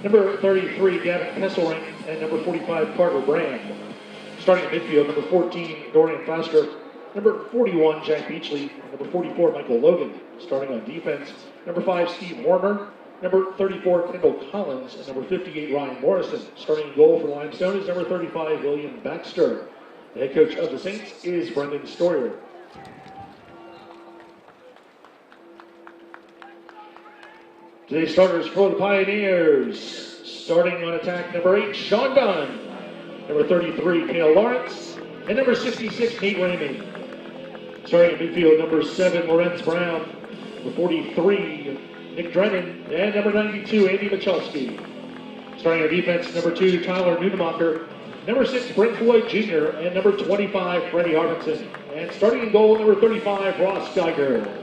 number 33, Gavin Kesselring, and number 45, Carter Brand. Starting at midfield, number 14, Dorian Foster, number 41, Jack Beachley, and number 44, Michael Logan. Starting on defense, number 5, Steve Warner, number 34, Kendall Collins, and number 58, Ryan Morrison. Starting in goal for Limestone is number 35, William Baxter. The head coach of the Saints is Brendan Stoyer. Today's starters for the Pioneers. Starting on attack, number 8, Sean Dunn. Number 33, Cale Lawrence. And number 66, Nate Raymond. Starting in midfield, number 7, Lorenz Brown. Number 43, Nick Drennan. And number 92, Andy Michalski. Starting on defense, number 2, Tyler Nunemacher. Number 6, Brent Floyd Jr. And number 25, Freddie Arvidsson. And starting in goal, number 35, Ross Geiger.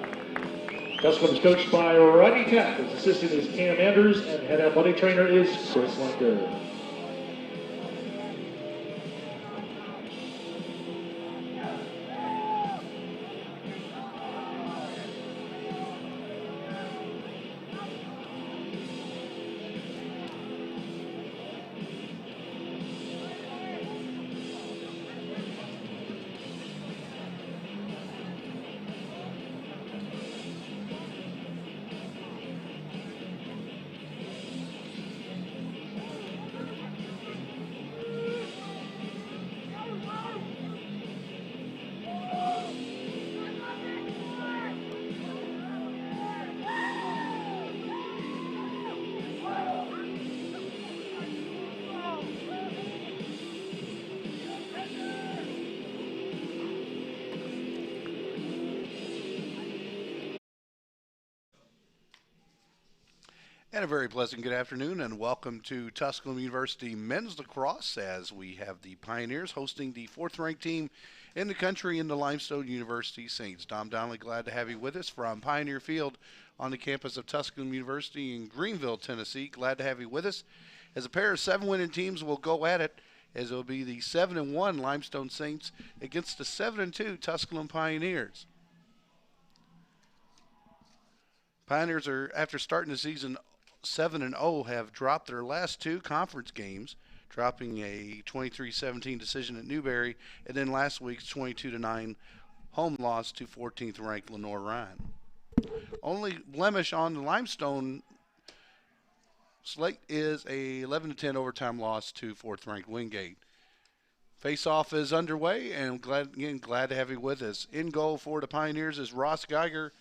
Tusculum is coached by Rodney Tapp. His assistant is Cam Anders, and head athletic trainer is Chris Linder. And a very pleasant good afternoon, and welcome to Tusculum University Men's Lacrosse, as we have the Pioneers hosting the 4th-ranked team in the country in the Limestone University Saints. Dom Donnelly, glad to have you with us from Pioneer Field on the campus of Tusculum University in Greenville, Tennessee. Glad to have you with us, as a pair of 7 winning teams will go at it, as it will be the 7-1 Limestone Saints against the 7-2 Tusculum Pioneers. Pioneers are, after starting the season 7-0, have dropped their last 2 conference games, dropping a 23-17 decision at Newberry, and then last week's 22-9 home loss to 14th-ranked Lenore-Ryan. Only blemish on the Limestone slate is a 11-10 overtime loss to 4th-ranked Wingate. Face-off is underway, and glad to have you with us. In goal for the Pioneers is Ross Geiger.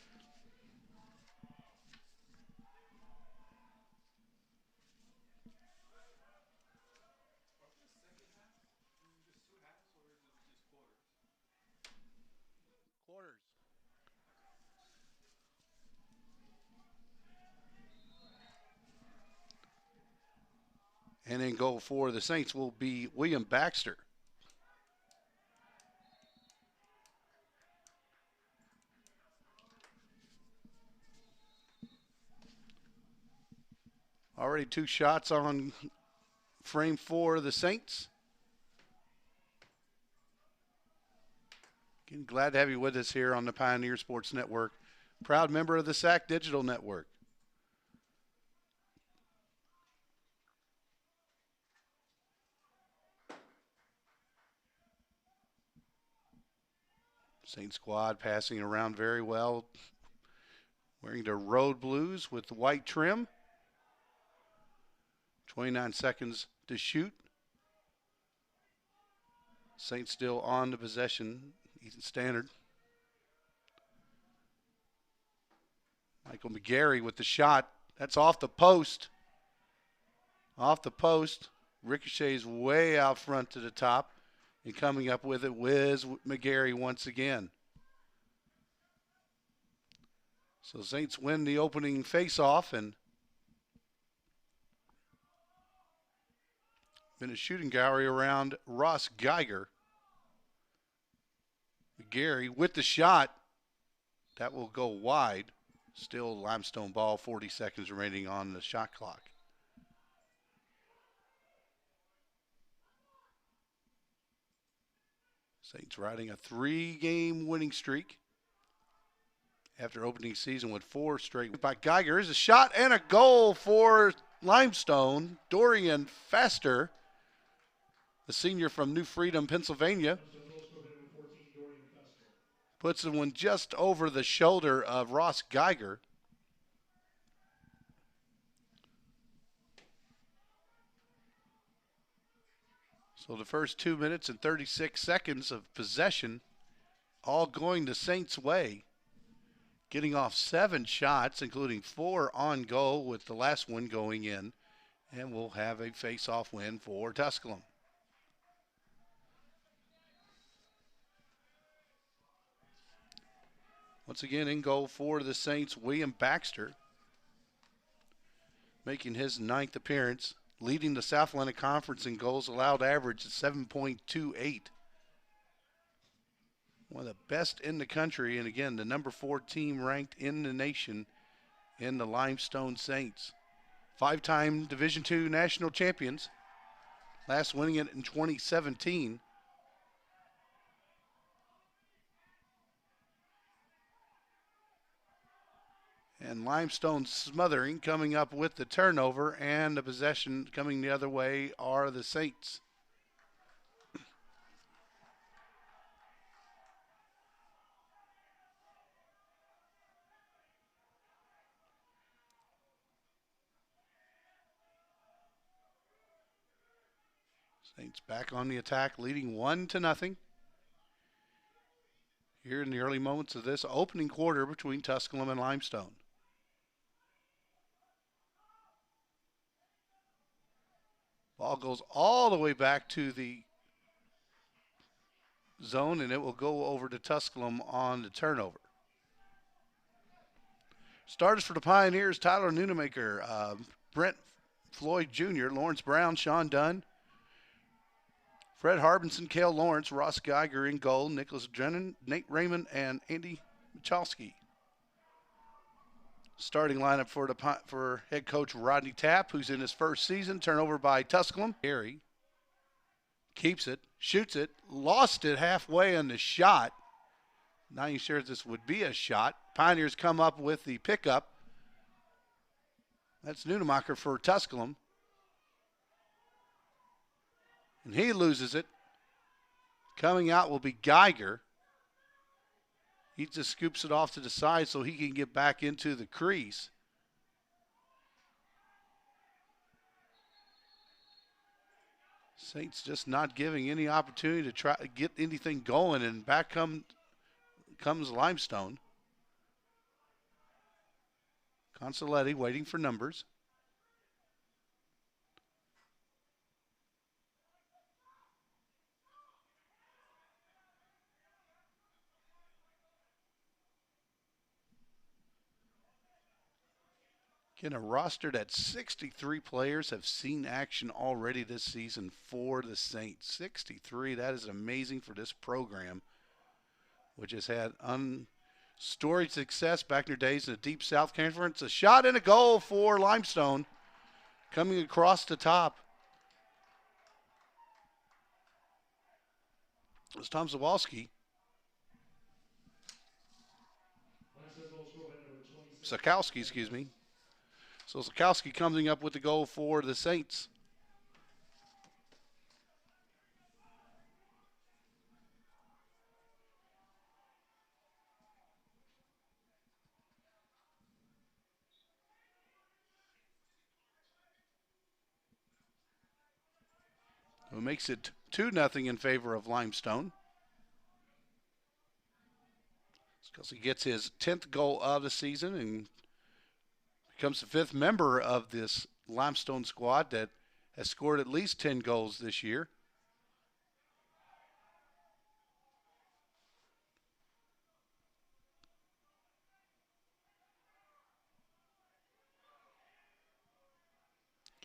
And in goal for the Saints will be William Baxter. Already 2 shots on frame for the Saints. Again, glad to have you with us here on the Pioneer Sports Network. Proud member of the SAC Digital Network. Saint squad passing around very well, wearing their road blues with the white trim. 29 seconds to shoot. Saints still on the possession. Ethan Stannard. Michael McGarry with the shot. That's off the post. Off the post. Ricochets way out front to the top. And coming up with it, Wiz McGarry once again. So Saints win the opening face-off, and been a shooting gallery around Ross Geiger. McGarry with the shot. That will go wide. Still Limestone ball, 40 seconds remaining on the shot clock. Saints riding a 3-game winning streak after opening season with 4 straight. By Geiger is a shot and a goal for Limestone, Dorian Faster, the senior from New Freedom, Pennsylvania, puts the one just over the shoulder of Ross Geiger. So the first 2 minutes and 36 seconds of possession all going the Saints' way. Getting off 7 shots, including 4 on goal, with the last one going in. And we'll have a face-off win for Tusculum. Once again, in goal for the Saints, William Baxter, making his 9th appearance, leading the South Atlantic Conference in goals allowed average at 7.28. One of the best in the country, and again, the number 4 team ranked in the nation in the Limestone Saints. 5-time Division II national champions, last winning it in 2017. And Limestone smothering, coming up with the turnover, and the possession coming the other way are the Saints. Saints back on the attack, leading 1-0. Here in the early moments of this opening quarter between Tusculum and Limestone. Ball goes all the way back to the zone, and it will go over to Tusculum on the turnover. Starters for the Pioneers: Tyler Noonemaker, Brent Floyd Jr., Lawrence Brown, Sean Dunn, Fred Harbinson, Cale Lawrence, Ross Geiger in goal, Nicholas Drennan, Nate Raymond, and Andy Michalski. Starting lineup for head coach Rodney Tapp, who's in his first season. Turnover by Tusculum. Harry keeps it, shoots it, lost it halfway on the shot. Not even sure if this would be a shot. Pioneers come up with the pickup. That's Noonemacher for Tusculum. And he loses it. Coming out will be Geiger. He just scoops it off to the side so he can get back into the crease. Saints just not giving any opportunity to try to get anything going, and back comes Limestone. Consoletti waiting for numbers. Again, a roster that 63 players have seen action already this season for the Saints. 63, that is amazing for this program, which has had storied success back in their days in the Deep South Conference. A shot and a goal for Limestone coming across the top. It's Tom Zawalski. Sakowski, excuse me. So Sakowski coming up with the goal for the Saints. It makes it 2-0 in favor of Limestone. Sakowski gets his 10th goal of the season and becomes the 5th member of this Limestone squad that has scored at least 10 goals this year.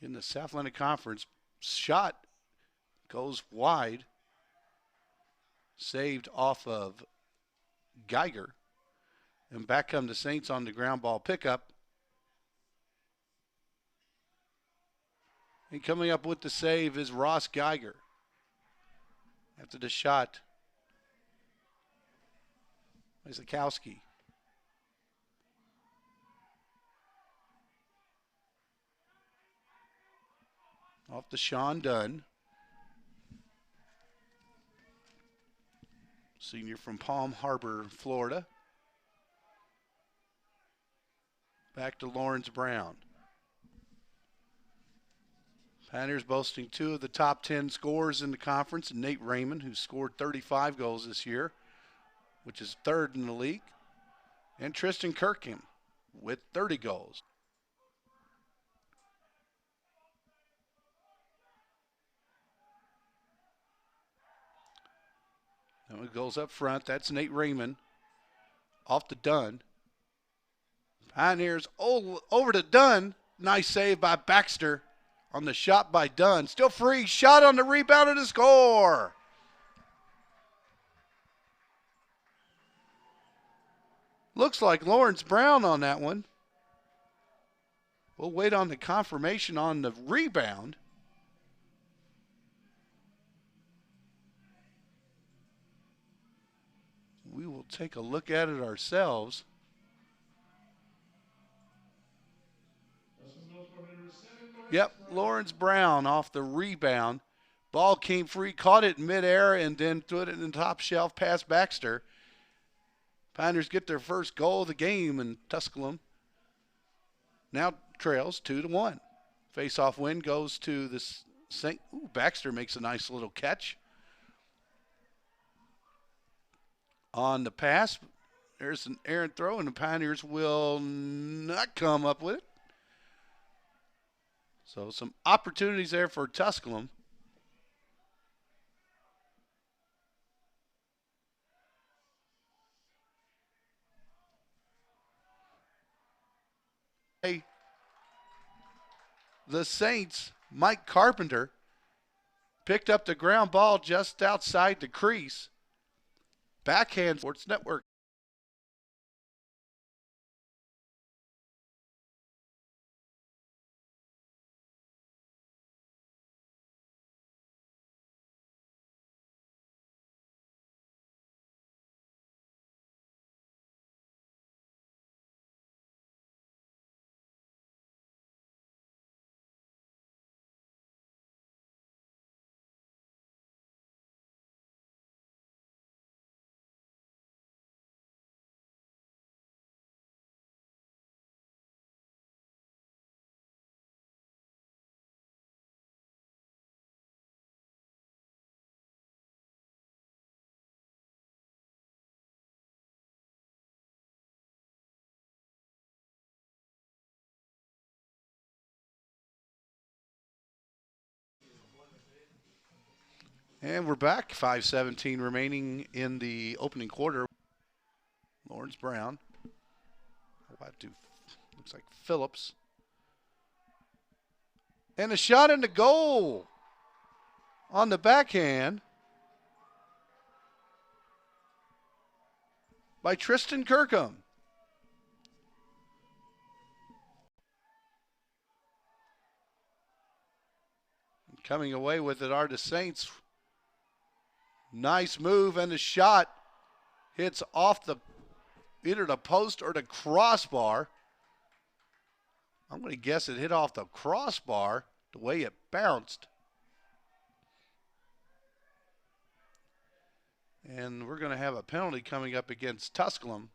In the South Atlantic Conference, shot goes wide, saved off of Geiger, and back come the Saints on the ground ball pickup. And coming up with the save is Ross Geiger. After the shot, Zakowski. Off to Sean Dunn. Senior from Palm Harbor, Florida. Back to Lawrence Brown. Pioneers boasting 2 of the top 10 scorers in the conference, and Nate Raymond, who scored 35 goals this year, which is 3rd in the league, and Tristan Kirkham with 30 goals. Now it goes up front. That's Nate Raymond. Off to Dunn. Pioneers over to Dunn. Nice save by Baxter on the shot by Dunn. Still free. Shot on the rebound and a score. Looks like Lawrence Brown on that one. We'll wait on the confirmation on the rebound. We will take a look at it ourselves. Yep, Lawrence Brown off the rebound. Ball came free, caught it in midair, and then threw it in the top shelf past Baxter. Pioneers get their first goal of the game, and Tusculum now trails 2-1. Face-off win goes to the St. Ooh, Baxter makes a nice little catch on the pass. There's an errant throw, and the Pioneers will not come up with it. So some opportunities there for Tusculum. The Saints, Mike Carpenter, picked up the ground ball just outside the crease. Backhand Sports Network. And we're back. 5:17 remaining in the opening quarter. Lawrence Brown. Looks like Phillips. And a shot in the goal on the backhand by Tristan Kirkham. Coming away with it are the Saints. Nice move, and the shot hits off either the post or the crossbar. I'm going to guess it hit off the crossbar the way it bounced. And we're going to have a penalty coming up against Tusculum.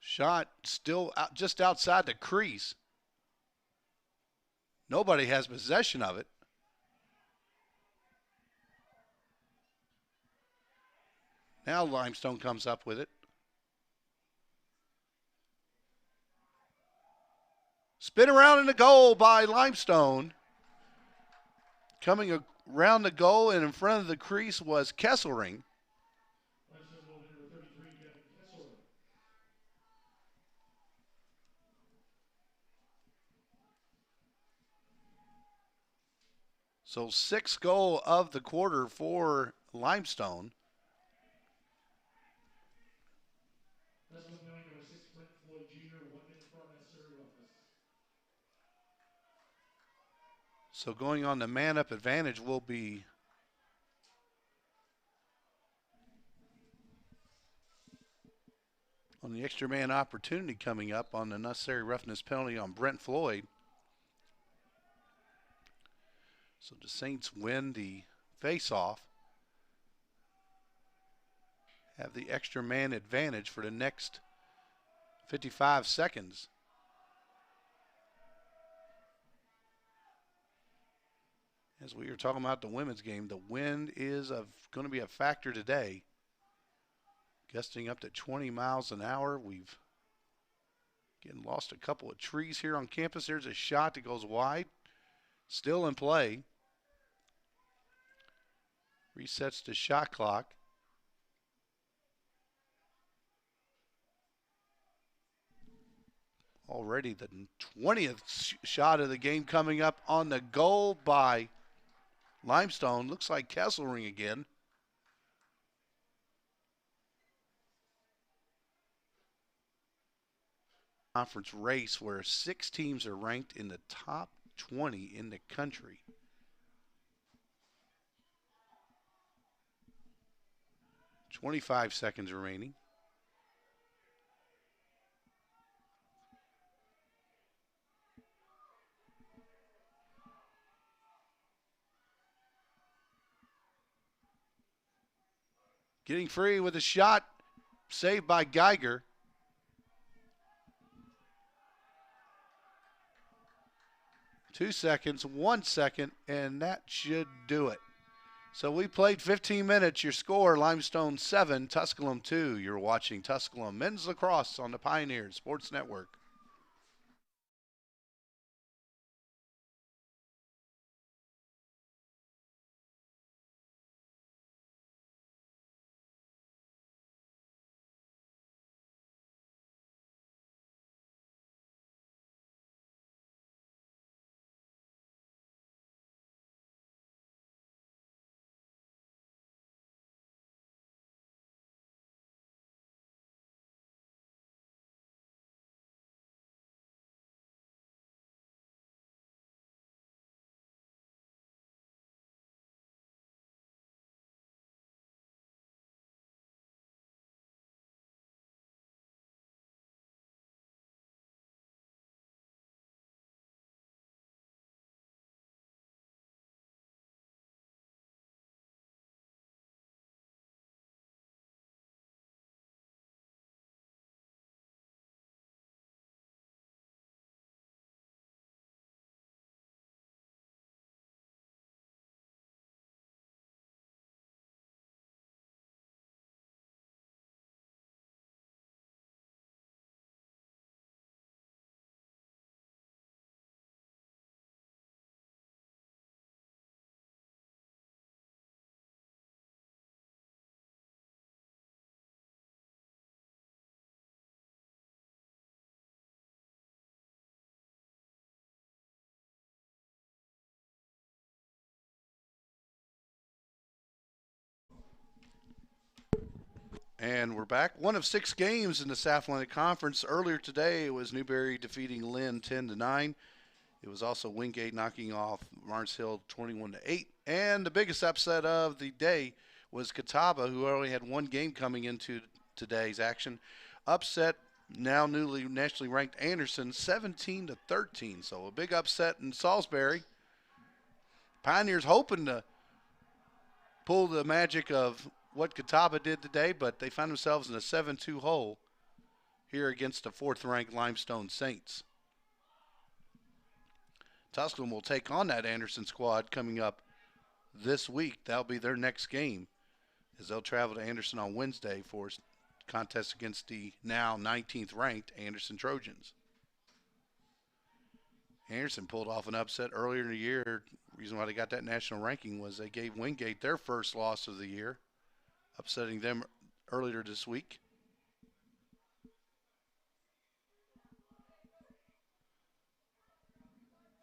Shot still just outside the crease. Nobody has possession of it. Now Limestone comes up with it. Spin around in the goal by Limestone. Coming around the goal and in front of the crease was Kesselring. So 6th goal of the quarter for Limestone. So going on the man-up advantage will be On the extra man opportunity coming up on the unnecessary roughness penalty on Brent Floyd. So the Saints win the face-off. Have the extra man advantage for the next 55 seconds. As we were talking about the women's game, the wind is going to be a factor today. Gusting up to 20 miles an hour. We've lost a couple of trees here on campus. There's a shot that goes wide. Still in play. Resets the shot clock. Already the 20th shot of the game coming up on the goal by Limestone. Looks like Kesselring again. Conference race where 6 teams are ranked in the top 20 in the country. .25 seconds remaining. Getting free with a shot saved by Geiger. Two seconds, 1 second, and that should do it. So we played 15 minutes. Your score, Limestone 7, Tusculum 2. You're watching Tusculum Men's Lacrosse on the Pioneers Sports Network. And we're back. One of 6 games in the South Atlantic Conference. Earlier today, it was Newberry defeating Lynn 10-9. It was also Wingate knocking off Mars Hill 21-8. And the biggest upset of the day was Catawba, who only had 1 game coming into today's action. Upset now newly nationally ranked Anderson 17-13. So a big upset in Salisbury. Pioneers hoping to pull the magic of what Catawba did today, but they found themselves in a 7-2 hole here against the 4th-ranked Limestone Saints. Tusculum will take on that Anderson squad coming up this week. That'll be their next game, as they'll travel to Anderson on Wednesday for a contest against the now 19th-ranked Anderson Trojans. Anderson pulled off an upset earlier in the year. The reason why they got that national ranking was they gave Wingate their first loss of the year, upsetting them earlier this week.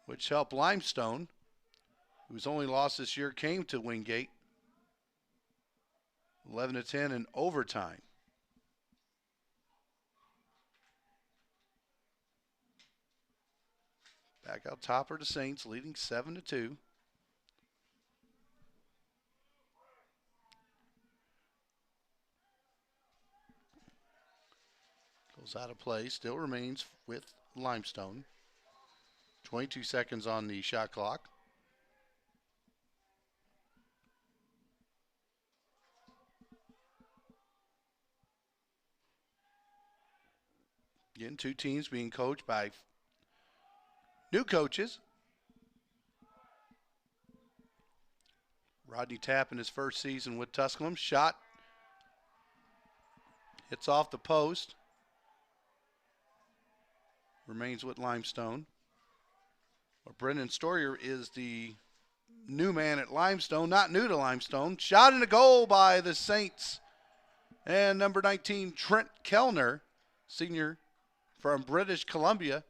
Which helped Limestone, whose only loss this year came to Wingate, 11-10 in overtime. Back out top are the Saints, leading 7-2. Goes out of play. Still remains with Limestone. 22 seconds on the shot clock. Again, two teams being coached by new coaches. Rodney Tapp in his first season with Tusculum. Shot hits off the post. Remains with Limestone. Well, Brendan Stoyer is the new man at Limestone, not new to Limestone. Shot and a goal by the Saints. And number 19, Trent Kellner, senior from British Columbia,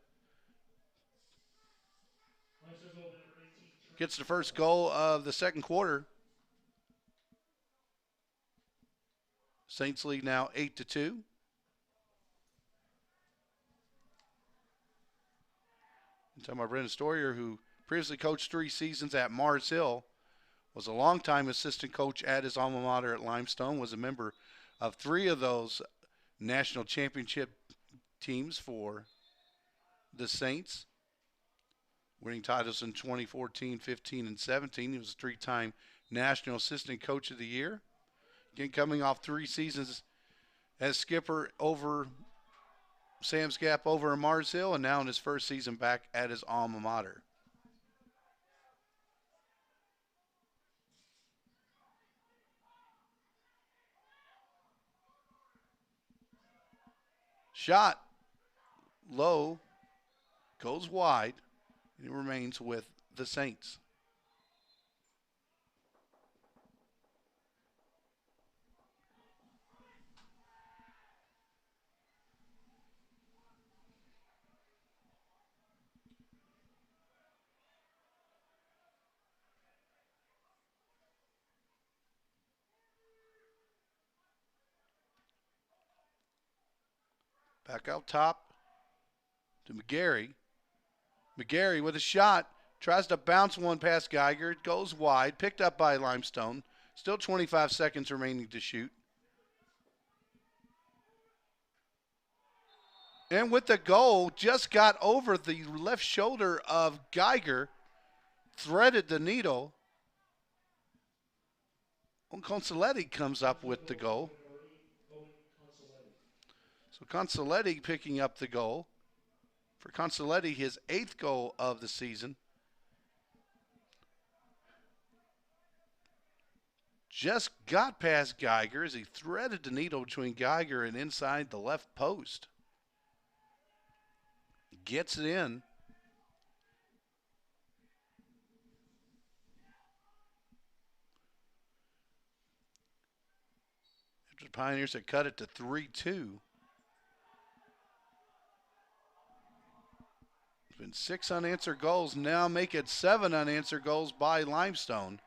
gets the first goal of the second quarter. Saints lead now 8-2. I'm talking about Brendan Stoyer, who previously coached 3 seasons at Mars Hill, was a longtime assistant coach at his alma mater at Limestone, was a member of 3 of those national championship teams for the Saints, winning titles in 2014, 15, and 17. He was a 3-time National Assistant Coach of the Year. Again, coming off 3 seasons as skipper over Sam's Gap over in Mars Hill, and now in his first season back at his alma mater. Shot low, goes wide, and it remains with the Saints. Back out top to McGarry. McGarry with a shot. Tries to bounce one past Geiger. It goes wide. Picked up by Limestone. Still 25 seconds remaining to shoot. And with the goal, just got over the left shoulder of Geiger. Threaded the needle. Consoletti comes up with the goal. So Consoletti picking up the goal. For Consoletti, his 8th goal of the season. Just got past Geiger as he threaded the needle between Geiger and inside the left post. Gets it in. After the Pioneers had cut it to 3-2. It's been 6 unanswered goals. Now make it 7 unanswered goals by Limestone.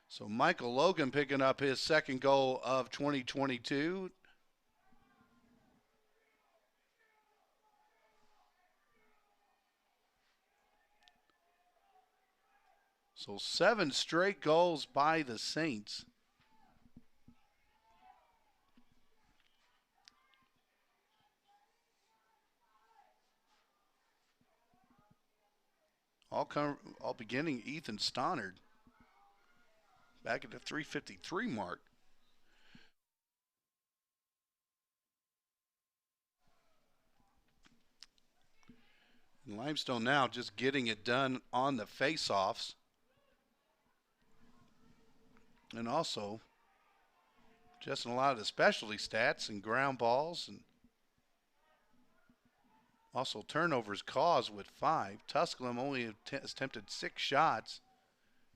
So Michael Logan picking up his 2nd goal of 2022. So 7 straight goals by the Saints. All beginning Ethan Stonnard. Back at the 3:53 mark. And Limestone now just getting it done on the face-offs. And also just in a lot of the specialty stats and ground balls, and also turnovers caused with 5. Tusculum only has attempted 6 shots,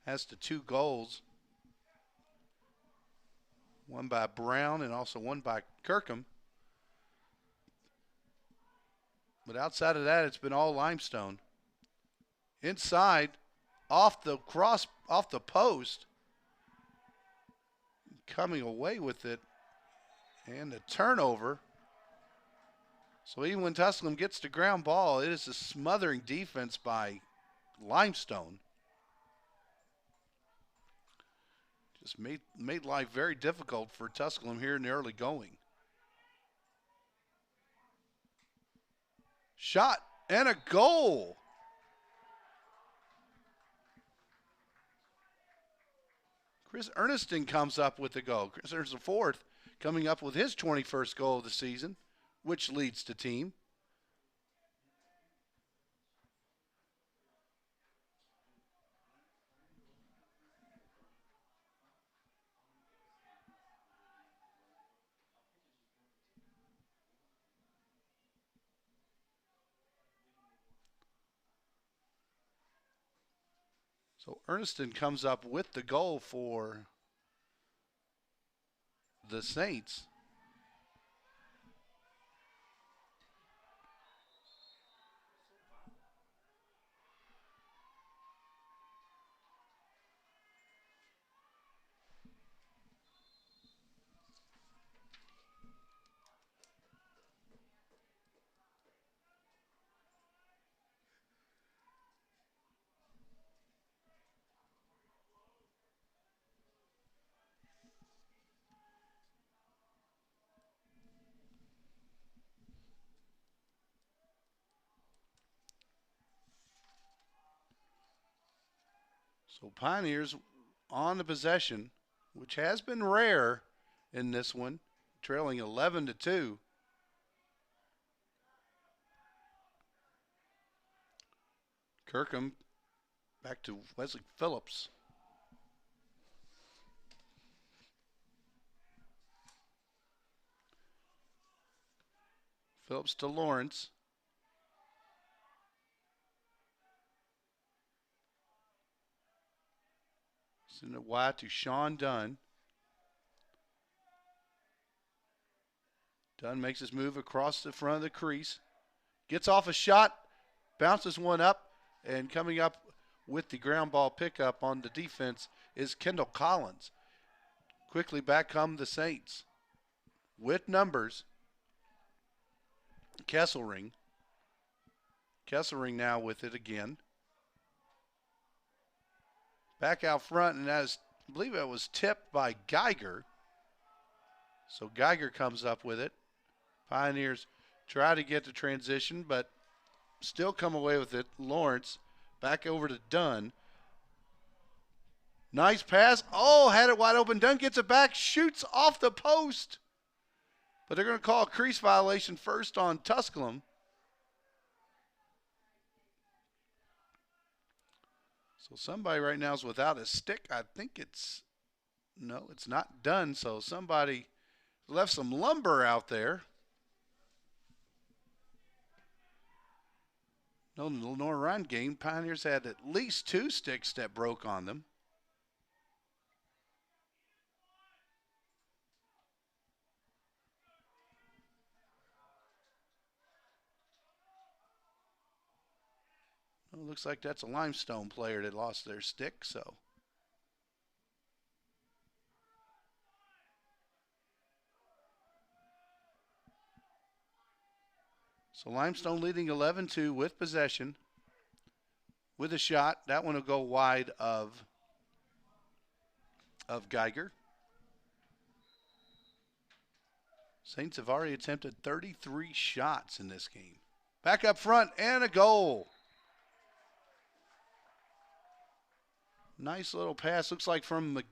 has to 2 goals. One by Brown and also one by Kirkham. But outside of that, it's been all Limestone. Inside, off the post. Coming away with it. And the turnover. So even when Tusculum gets the ground ball, it is a smothering defense by Limestone. Just made life very difficult for Tusculum here in the early going. Shot and a goal. Chris Erneston comes up with the goal. Chris Erneston fourth, coming up with his 21st goal of the season, which leads the team. So Erneston comes up with the goal for the Saints. So Pioneers on the possession, which has been rare in this one, trailing 11-2. Kirkham back to Wesley Phillips. Phillips to Lawrence. Send it wide to Sean Dunn. Dunn makes his move across the front of the crease. Gets off a shot, bounces one up, and coming up with the ground ball pickup on the defense is Kendall Collins. Quickly back come the Saints with numbers. Kesselring. Kesselring now with it again. Back out front, and I believe it was tipped by Geiger. So Geiger comes up with it. Pioneers try to get the transition, but still come away with it. Lawrence back over to Dunn. Nice pass. Oh, had it wide open. Dunn gets it back, shoots off the post. But they're going to call a crease violation first on Tusculum. So somebody right now is without a stick. I think it's not Dunn. So somebody left some lumber out there. No, in the Lenore Run game, Pioneers had at least 2 sticks that broke on them. Well, looks like that's a Limestone player that lost their stick, so. So Limestone leading 11-2 with possession. With a shot. That one will go wide of Geiger. Saints have already attempted 33 shots in this game. Back up front and a goal. Nice little pass. Looks like from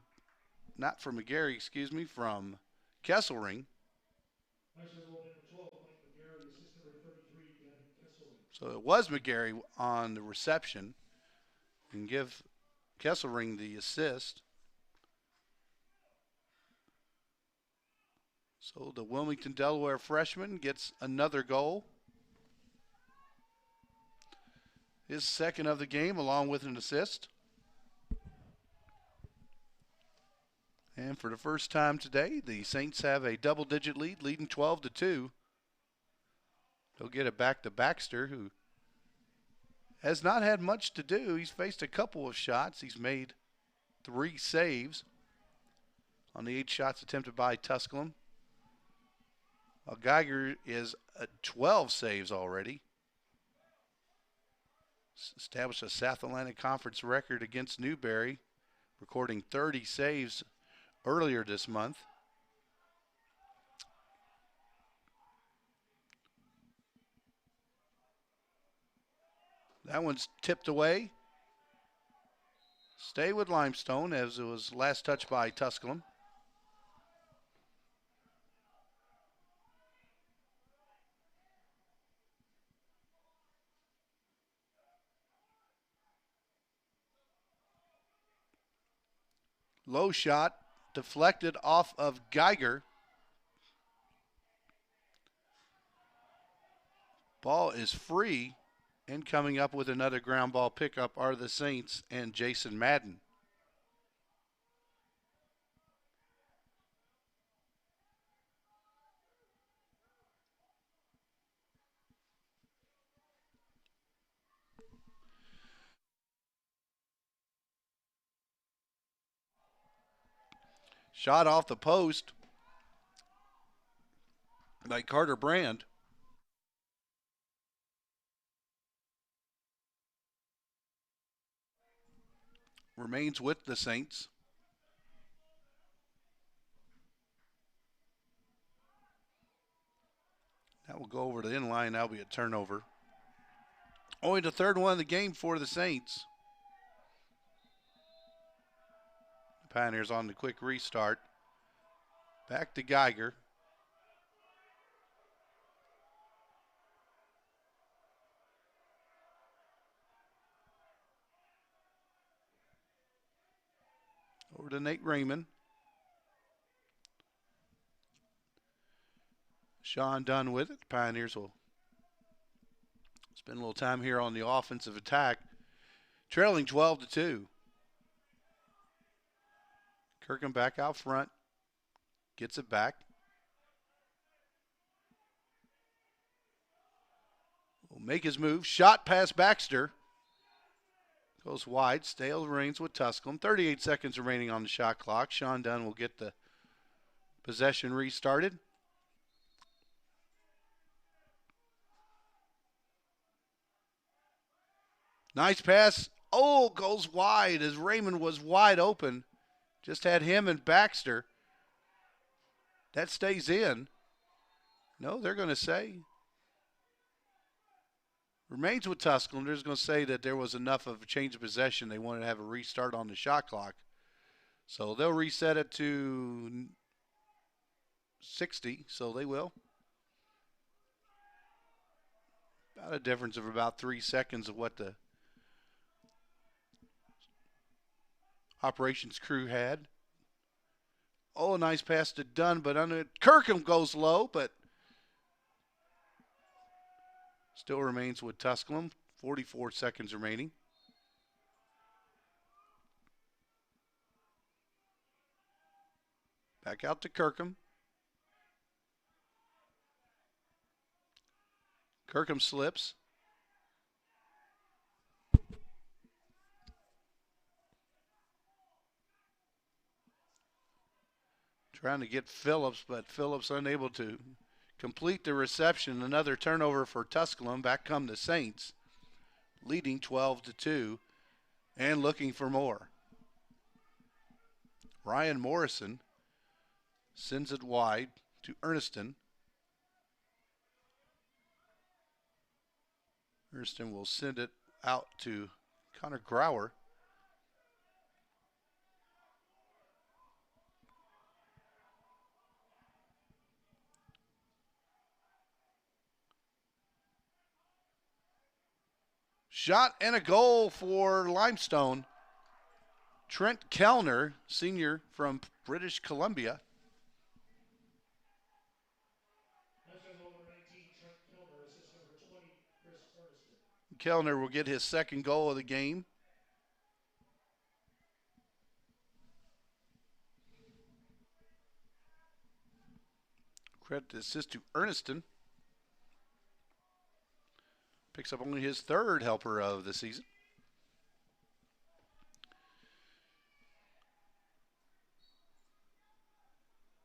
from Kesselring. So it was McGarry on the reception and give Kesselring the assist. So the Wilmington, Delaware freshman gets another goal. His second of the game along with an assist. And for the first time today, the Saints have a double-digit lead, leading 12-2. They'll get it back to Baxter, who has not had much to do. He's faced a couple of shots. He's made 3 saves on the 8 shots attempted by Tusculum. While Geiger is at 12 saves already. Established a South Atlantic Conference record against Newberry, recording 30 saves earlier this month. That one's tipped away. Stay with Limestone as it was last touched by Tusculum. Low shot deflected off of Geiger. Ball is free, and coming up with another ground ball pickup are the Saints and Jason Madden. Shot off the post by Carter Brand. Remains with the Saints. That will go over to the inline. That'll be a turnover. Only the third one of the game for the Saints. The Pioneers on the quick restart. Back to Geiger. Over to Nate Raymond. Sean Dunn with it. The Pioneers will spend a little time here on the offensive attack. Trailing 12-2. Kirkham back out front. Gets it back. Will make his move. Shot past Baxter. Goes wide. Stale remains with Tusculum. 38 seconds remaining on the shot clock. Sean Dunn will get the possession restarted. Nice pass. Oh, goes wide as Raymond was wide open. Just had him and Baxter. That stays in. No, they're going to say. Remains with Tusculum. They're just going to say that there was enough of a change of possession. They wanted to have a restart on the shot clock. So they'll reset it to 60. So they will. About a difference of about 3 seconds of what the operations crew had. Oh, a nice pass to Dunn, but under Kirkham goes low, but still remains with Tusculum. 44 seconds remaining. Back out to Kirkham. Kirkham slips. Trying to get Phillips, but Phillips unable to complete the reception. Another turnover for Tusculum. Back come the Saints, leading 12-2 and looking for more. Ryan Morrison sends it wide to Erneston. Erneston will send it out to Connor Grauer. Shot and a goal for Limestone. Trent Kellner, senior from British Columbia. Kellner will get his second goal of the game. Credit assist to Erneston. Picks up only his third helper of the season.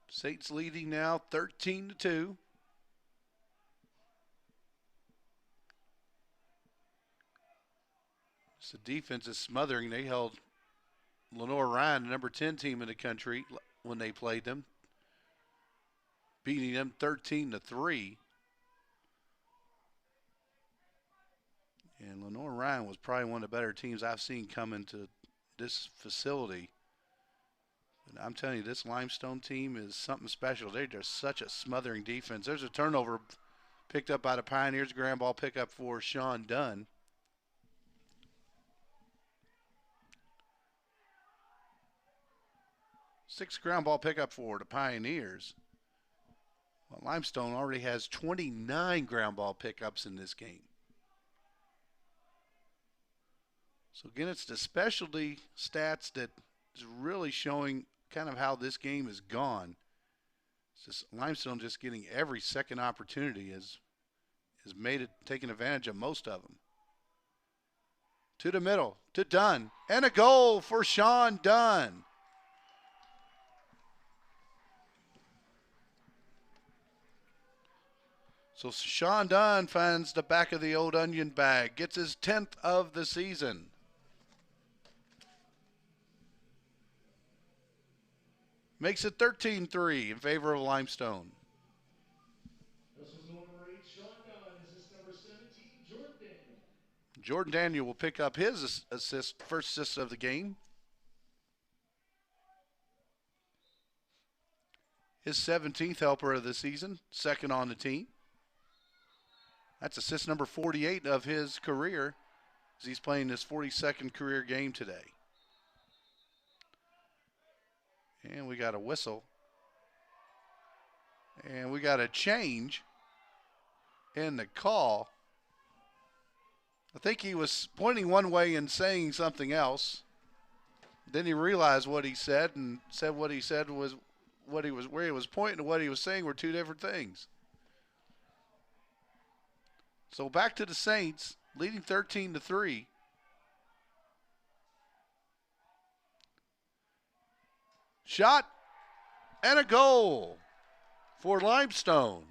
Saints leading now 13-2. The defense is smothering. They held Lenore Ryan, the number 10 team in the country, when they played them, beating them 13-3. And Lenore Ryan was probably one of the better teams I've seen come into this facility. And I'm telling you, this Limestone team is something special. They're just such a smothering defense. There's a turnover picked up by the Pioneers. Ground ball pickup for Sean Dunn. Six ground ball pickup for the Pioneers. Well, Limestone already has 29 ground ball pickups in this game. So again, it's the specialty stats that is really showing kind of how this game has gone. It's just Limestone just getting every second opportunity has made it, taking advantage of most of them. To the middle, to Dunn, and a goal for Sean Dunn. So Sean Dunn finds the back of the old onion bag, gets his 10th of the season. Makes it 13-3 in favor of Limestone. This was number 8, Sean Dunn. This is number 17, Jordan Daniel. Jordan Daniel will pick up his first assist of the game. His 17th helper of the season, second on the team. That's assist number 48 of his career as he's playing his 42nd career game today. And we got a whistle. And we got a change in the call. I think he was pointing one way and saying something else. Then he realized what he said and said what he said was where he was pointing to what he was saying were two different things. So back to the Saints, leading 13-3. Shot and a goal for Limestone.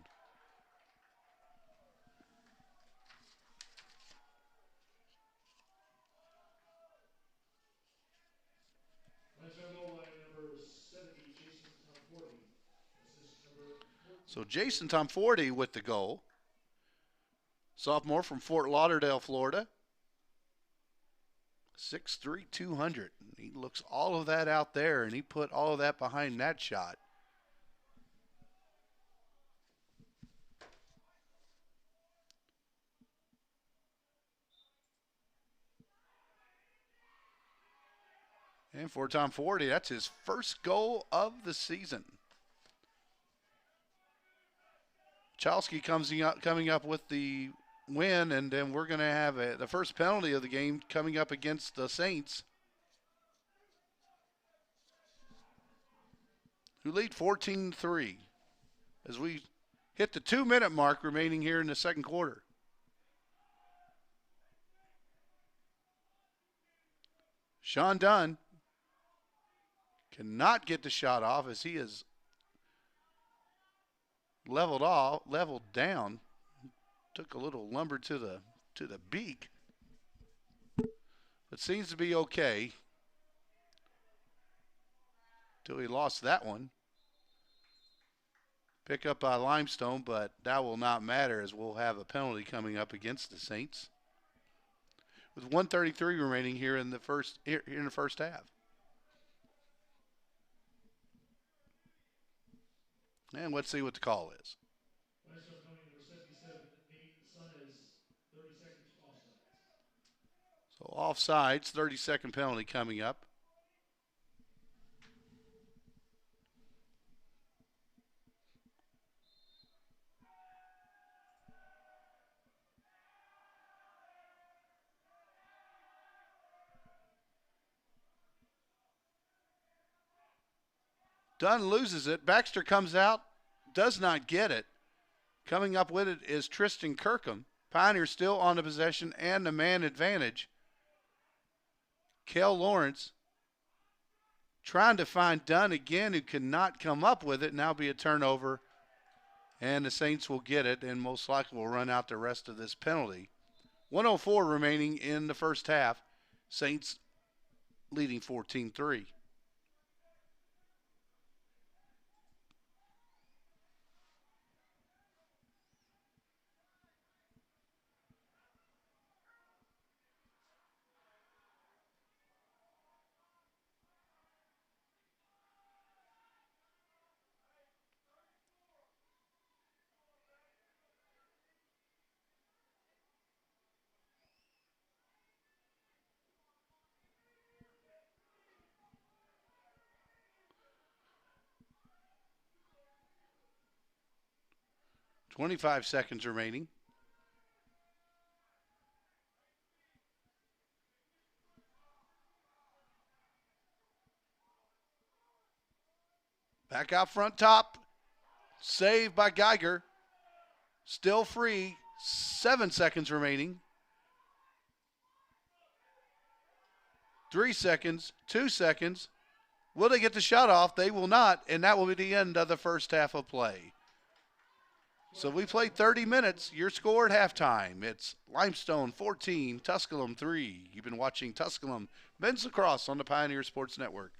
So Jason Tomforti with the goal. Sophomore from Fort Lauderdale, Florida. 6'3", 200. He looks all of that out there, and he put all of that behind that shot. And for Tomforti, that's his first goal of the season. Chalsky coming up with the win, and then we're going to have the first penalty of the game coming up against the Saints, who lead 14-3 as we hit the 2-minute mark remaining here in the second quarter. Sean Dunn cannot get the shot off as he is leveled down. Took a little lumber to the beak, but seems to be okay till he lost that one. Pick up by Limestone, but that will not matter as we'll have a penalty coming up against the Saints with 1:33 remaining here in the first half. And let's see what the call is. So offsides, 30-second penalty coming up. Dunn loses it. Baxter comes out, does not get it. Coming up with it is Tristan Kirkham. Pioneers still on the possession and the man advantage. Kel Lawrence trying to find Dunn again, who cannot come up with it. Now be a turnover, and the Saints will get it and most likely will run out the rest of this penalty. 1:04 remaining in the first half. Saints leading 14-3. 25 seconds remaining. Back out front top. Saved by Geiger. Still free. 7 seconds remaining. 3 seconds. 2 seconds. Will they get the shot off? They will not, and that will be the end of the first half of play. So we played 30 minutes. Your score at halftime. It's Limestone 14, Tusculum 3. You've been watching Tusculum Men's Lacrosse on the Pioneer Sports Network.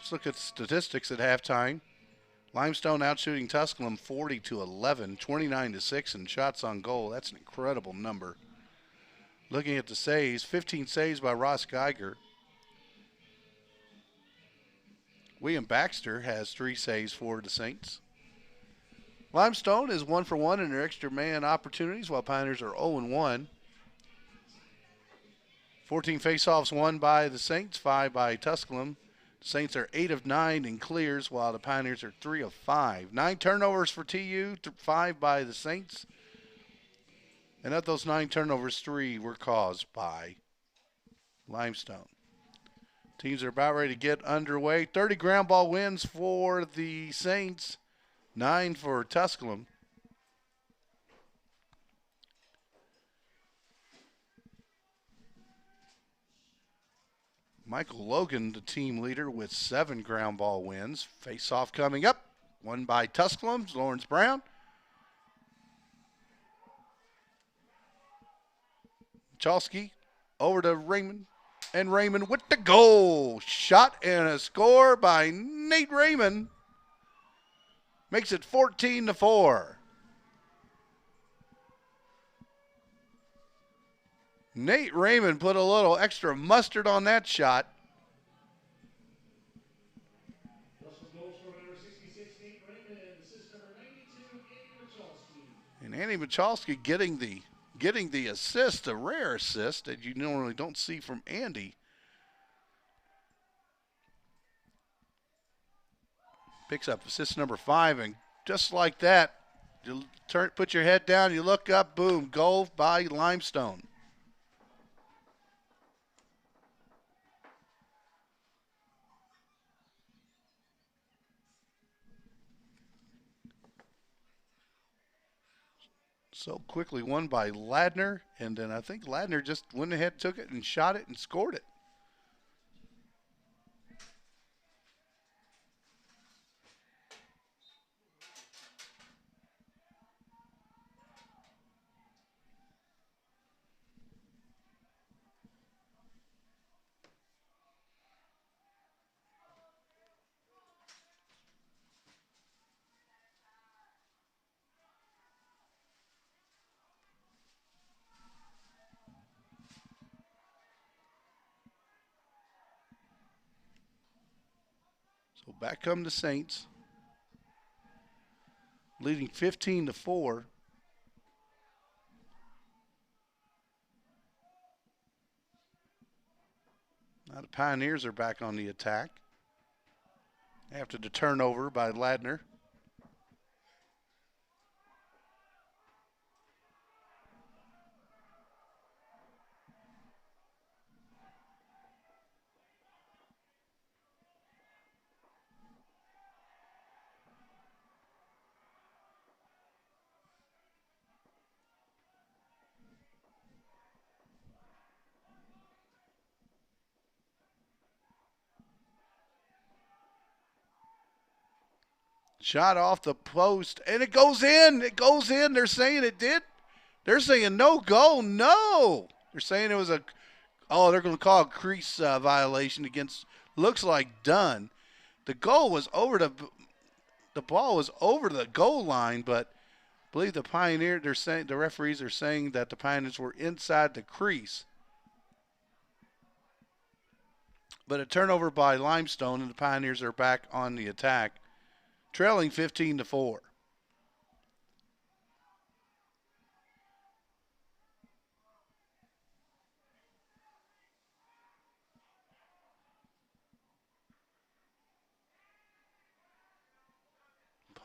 Let's look at statistics at halftime. Limestone out shooting Tusculum 40-11, 29-6 in shots on goal. That's an incredible number. Looking at the saves, 15 saves by Ross Geiger. William Baxter has 3 saves for the Saints. Limestone is 1 for 1 in their extra man opportunities, while Pioneers are 0-1. 14 faceoffs won by the Saints, 5 by Tusculum. The Saints are 8 of 9 in clears, while the Pioneers are 3 of 5. 9 turnovers for TU, 5 by the Saints. And of those 9 turnovers, 3 were caused by Limestone. Teams are about ready to get underway. 30 ground ball wins for the Saints, 9 for Tusculum. Michael Logan, the team leader, with 7 ground ball wins. Face-off coming up. Won by Tusculum, Lawrence Brown. Chalsky over to Raymond. And Raymond with the goal. Shot and a score by Nate Raymond. Makes it 14-4. Nate Raymond put a little extra mustard on that shot. And Andy Michalski getting the assist, a rare assist that you normally don't see from Andy. Picks up assist number 5, and just like that, you put your head down, you look up, boom, goal by Limestone. So quickly won by Ladner, and then I think Ladner just went ahead, took it, and shot it and scored it. So back come the Saints, leading 15-4. Now the Pioneers are back on the attack after the turnover by Ladner. Shot off the post, and it goes in. It goes in. They're saying it did. They're saying no goal. No. They're saying it was they're going to call a crease violation against, looks like Dunn. The goal was over the ball was over the goal line, but I believe the referees are saying that the Pioneers were inside the crease. But a turnover by Limestone, and the Pioneers are back on the attack, trailing 15-4.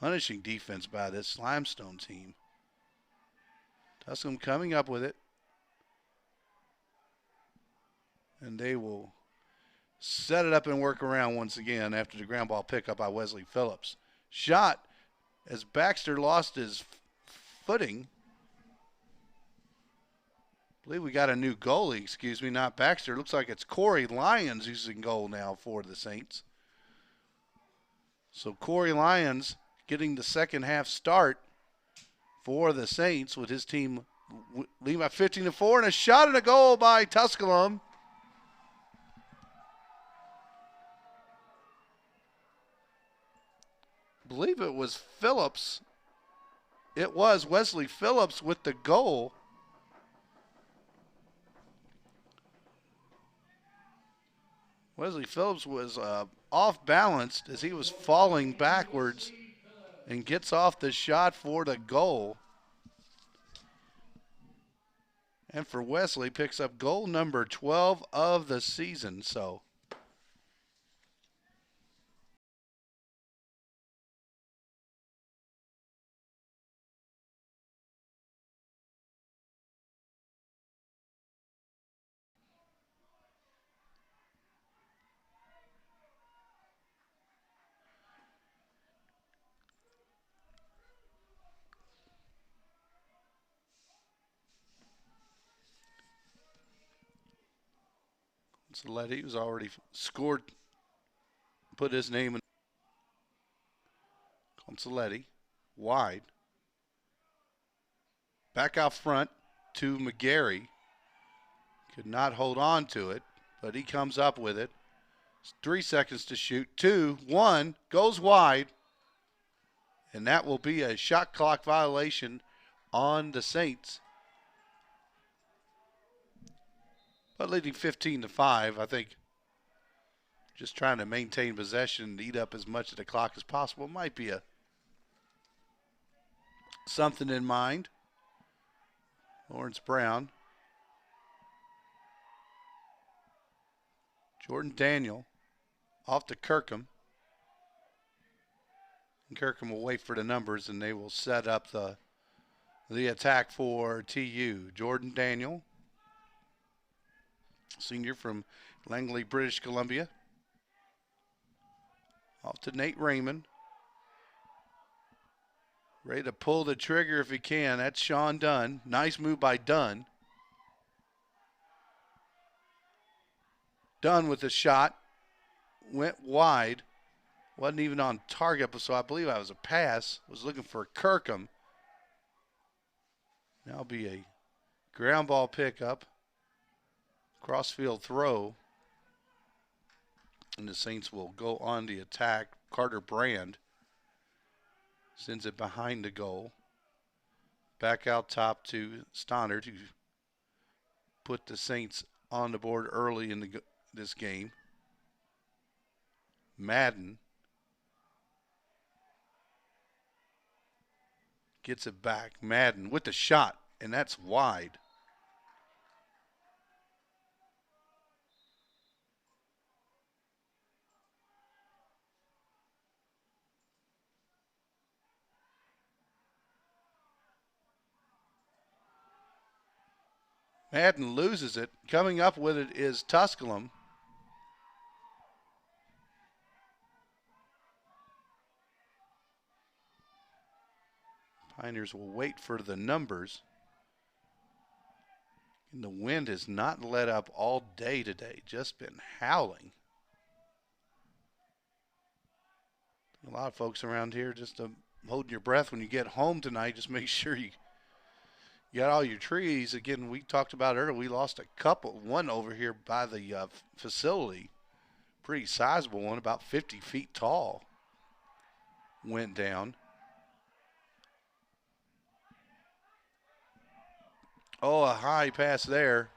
Punishing defense by this Limestone team. Tusculum coming up with it. And they will set it up and work around once again after the ground ball pickup by Wesley Phillips. Shot as Baxter lost his footing. I believe we got a new goalie, excuse me, not Baxter. Looks like it's Corey Lyons who's in goal now for the Saints. So Corey Lyons getting the second half start for the Saints with his team leading by 15-4, and a shot and a goal by Tusculum. believe it was Phillips. It was Wesley Phillips with the goal. Wesley Phillips was off balanced as he was falling backwards and gets off the shot for the goal. And for Wesley, picks up goal number 12 of the season. So Consoletti was already scored, put his name in. Consoletti, wide. Back out front to McGarry. Could not hold on to it, but he comes up with it. 3 seconds to shoot. 2, 1, goes wide. And that will be a shot clock violation on the Saints. But leading 15-5, I think just trying to maintain possession and eat up as much of the clock as possible might be something in mind. Lawrence Brown. Jordan Daniel off to Kirkham. And Kirkham will wait for the numbers and they will set up the attack for TU. Jordan Daniel, senior from Langley, British Columbia. Off to Nate Raymond. Ready to pull the trigger if he can. That's Sean Dunn. Nice move by Dunn. Dunn with the shot. Went wide. Wasn't even on target, so I believe that was a pass. Was looking for Kirkham. Now be a ground ball pickup. Crossfield throw. And the Saints will go on the attack. Carter Brand sends it behind the goal. Back out top to Stoddard, who put the Saints on the board early in this game. Madden gets it back. Madden with the shot, and that's wide. Madden loses it. Coming up with it is Tusculum. Pioneers will wait for the numbers. And the wind has not let up all day today, just been howling. A lot of folks around here just holding your breath when you get home tonight. Just make sure you got all your trees. Again, we talked about earlier, we lost one over here by the facility. Pretty sizable one, about 50 feet tall. Went down. Oh, a high pass there.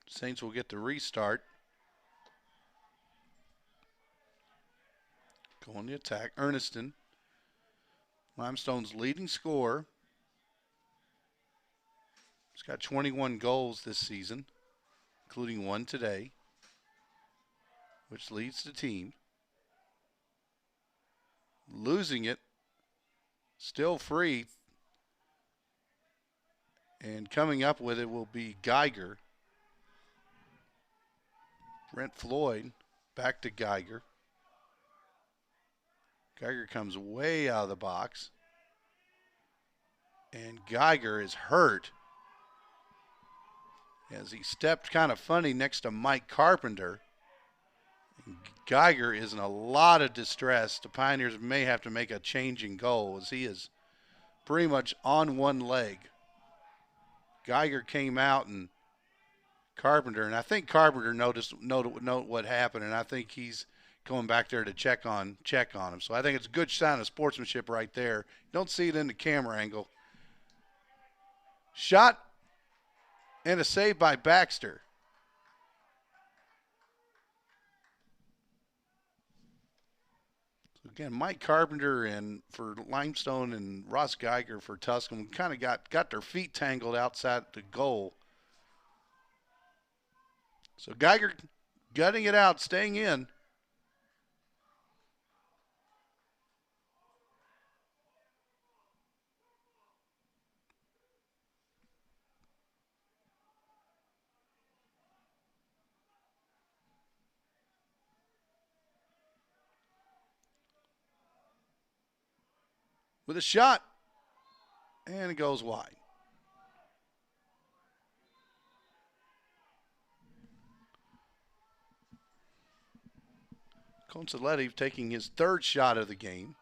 Saints will get the restart. Go on the attack. Erneston, Limestone's leading scorer. He's got 21 goals this season, including one today, which leads the team. Losing it, still free. And coming up with it will be Geiger. Brent Floyd back to Geiger. Geiger comes way out of the box. And Geiger is hurt as he stepped kind of funny next to Mike Carpenter. Geiger is in a lot of distress. The Pioneers may have to make a change in goal as he is pretty much on one leg. Geiger came out and Carpenter, and I think Carpenter noticed what happened, and I think he's going back there to check on him. So I think it's a good sign of sportsmanship right there. Don't see it in the camera angle. Shot and a save by Baxter. So again, Mike Carpenter and for Limestone and Ross Geiger for Tusculum kind of got their feet tangled outside the goal. So Geiger gutting it out, staying in. With a shot, and it goes wide. Consoletti taking his third shot of the game.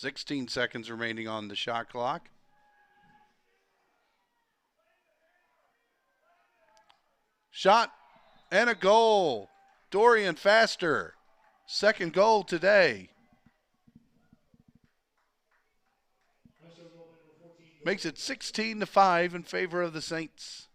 $16 seconds remaining on the shot clock. Shot and a goal. Dorian Faster. Second goal today. Makes it 16-5 in favor of the Saints.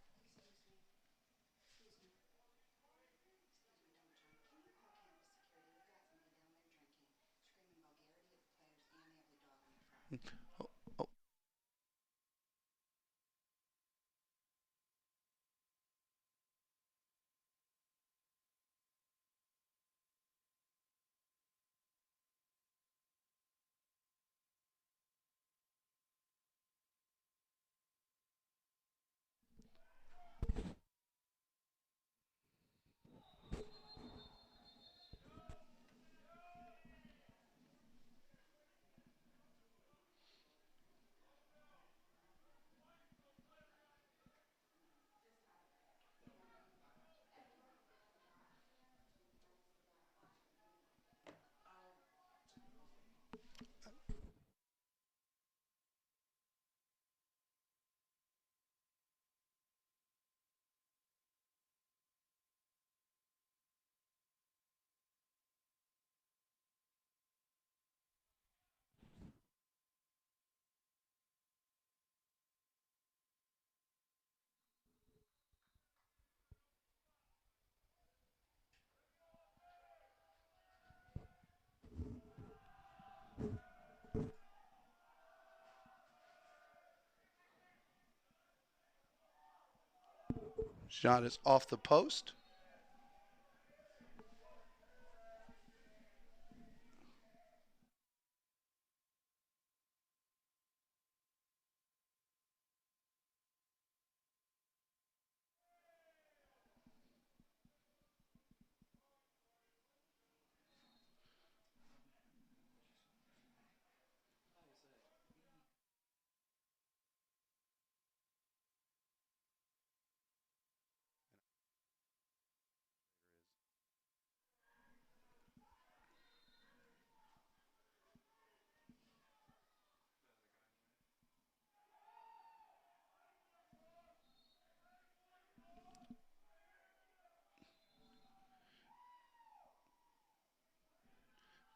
Shot is off the post.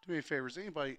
Do me a favor, is anybody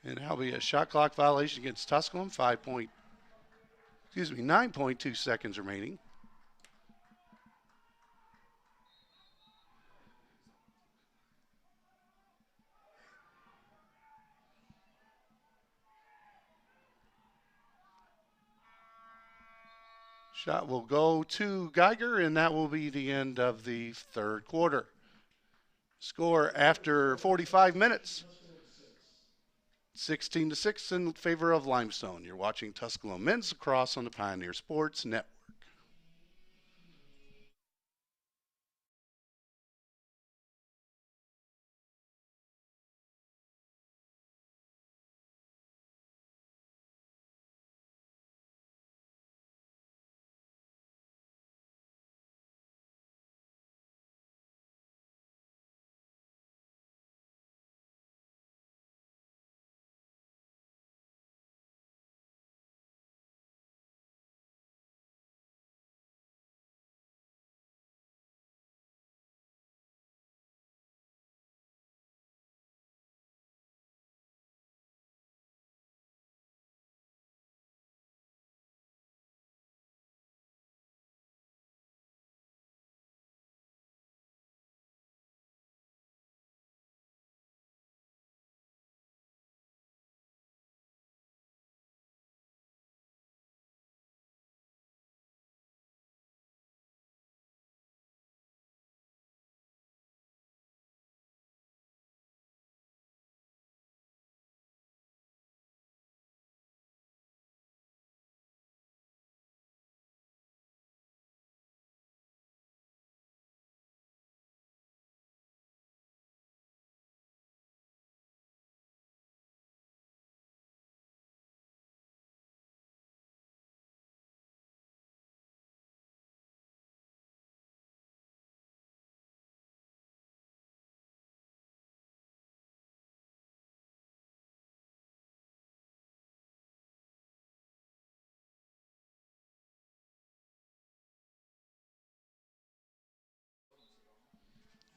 And that'll be a shot clock violation against Tusculum. 9.2 seconds remaining. Shot will go to Geiger, and that will be the end of the third quarter. Score after 45 minutes. 16-6 in favor of Limestone. You're watching Tusculum Men's Lacrosse on the Pioneer Sports Network.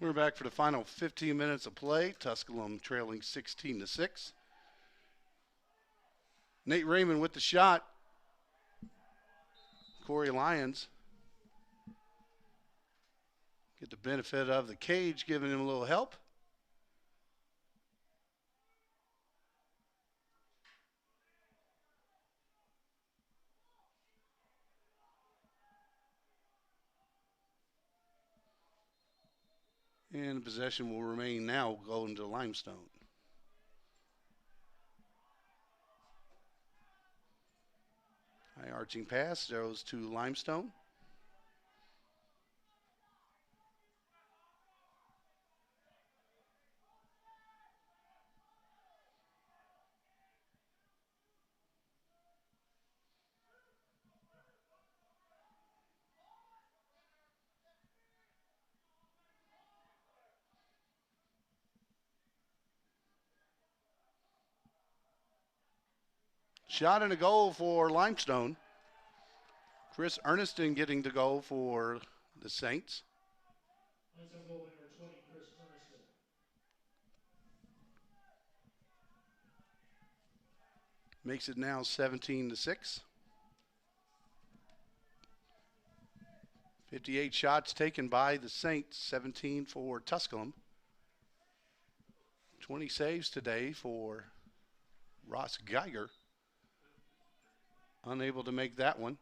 We're back for the final 15 minutes of play. Tusculum trailing 16-6. Nate Raymond with the shot. Corey Lyons get the benefit of the cage, giving him a little help. And possession will remain now going to Limestone. High arching pass goes to Limestone. Shot and a goal for Limestone. Chris Erneston getting the goal for the Saints. Makes it now 17-6. 58 shots taken by the Saints, 17 for Tusculum. 20 saves today for Ross Geiger. Unable to make that one.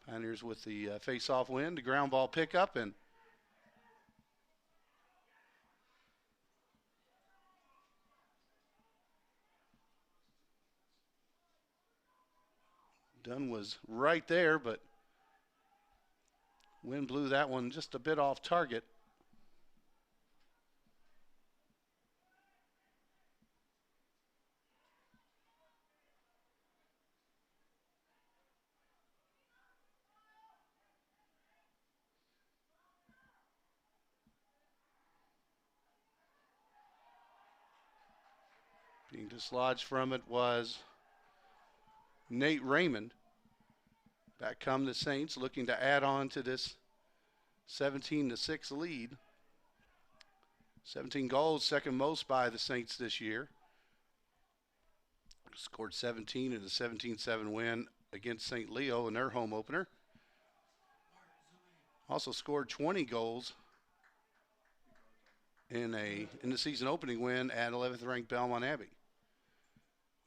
Pioneers with the face-off win, the ground ball pickup, and Dunn was right there, but wind blew that one just a bit off target. Being dislodged from it was Nate Raymond. Back come the Saints, looking to add on to this 17-6 lead. 17 goals, second most by the Saints this year. Scored 17 in a 17-7 win against St. Leo in their home opener. Also scored 20 goals in the season opening win at 11th ranked Belmont Abbey.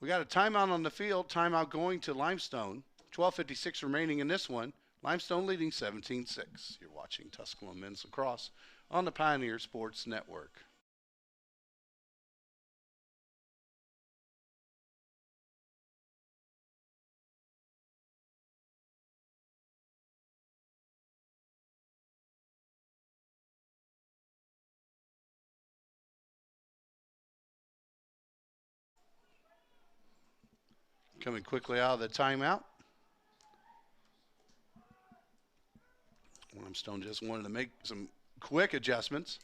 We got a timeout on the field. Timeout going to Limestone. 12:56 remaining in this one. Limestone leading 17-6. You're watching Tusculum Men's Lacrosse on the Pioneer Sports Network. Coming quickly out of the timeout. Limestone just wanted to make some quick adjustments.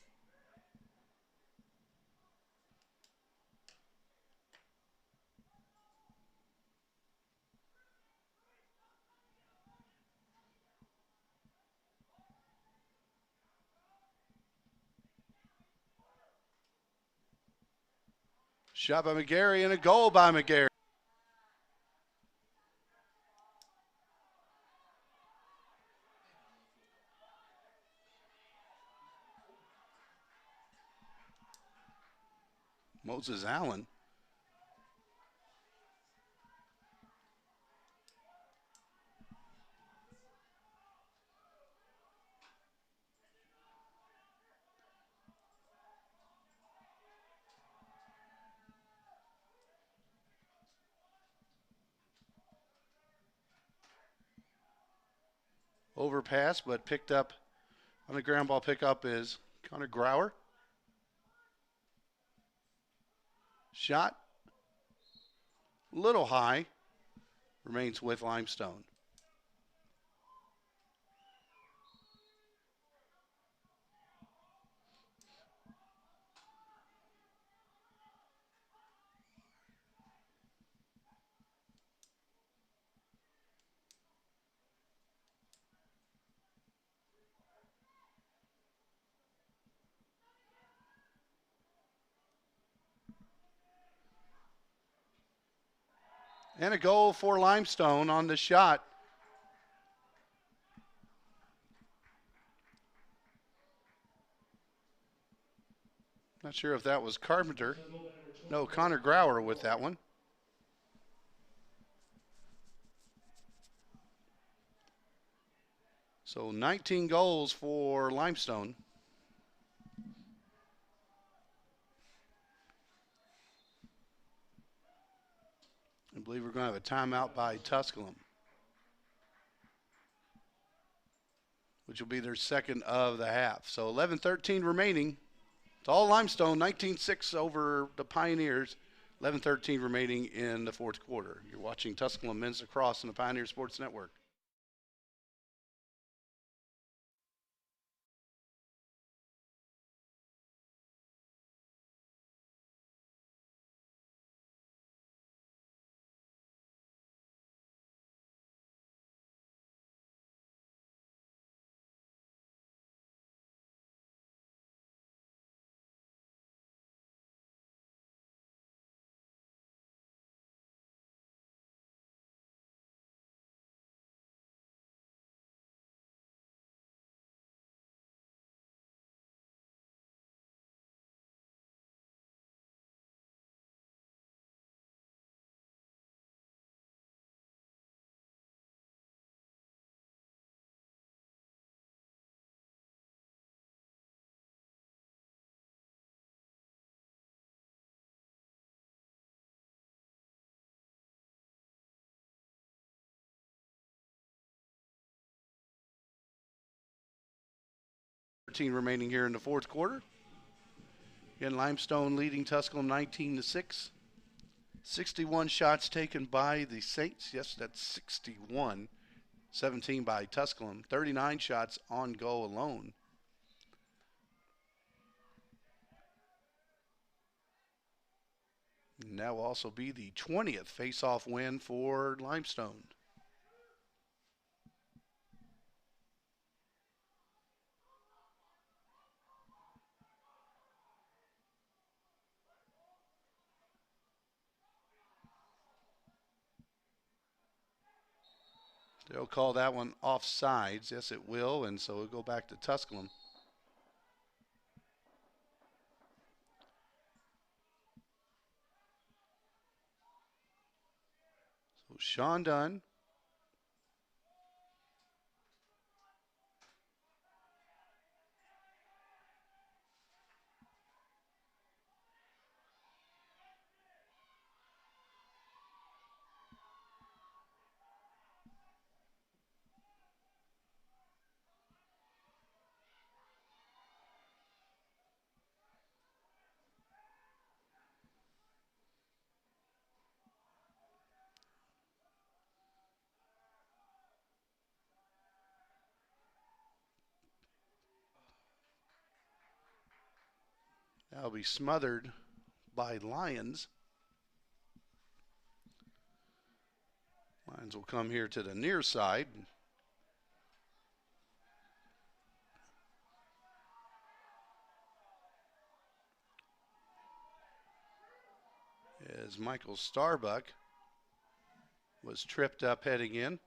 Shot by McGarry and a goal by McGarry. Moses Allen. Overpass, but picked up on the ground ball pickup is Connor Grauer. Shot little high, remains with Limestone. And a goal for Limestone on the shot. Not sure if that was Carpenter. No, Connor Grauer with that one. So 19 goals for Limestone. I believe we're going to have a timeout by Tusculum, which will be their second of the half. So 11:13 remaining. It's all Limestone, 19-6 over the Pioneers. 11:13 remaining in the fourth quarter. You're watching Tusculum Men's Lacrosse on the Pioneer Sports Network. Remaining here in the fourth quarter. Again, Limestone leading Tusculum 19-6. 61 shots taken by the Saints. Yes, that's 61. 17 by Tusculum. 39 shots on goal alone. And that will also be the 20th face-off win for Limestone. They'll call that one offsides. Yes, it will, and so it'll go back to Tusculum. So Sean Dunn. That'll be smothered by Lions. Lions will come here to the near side. As Michael Starbuck was tripped up heading in.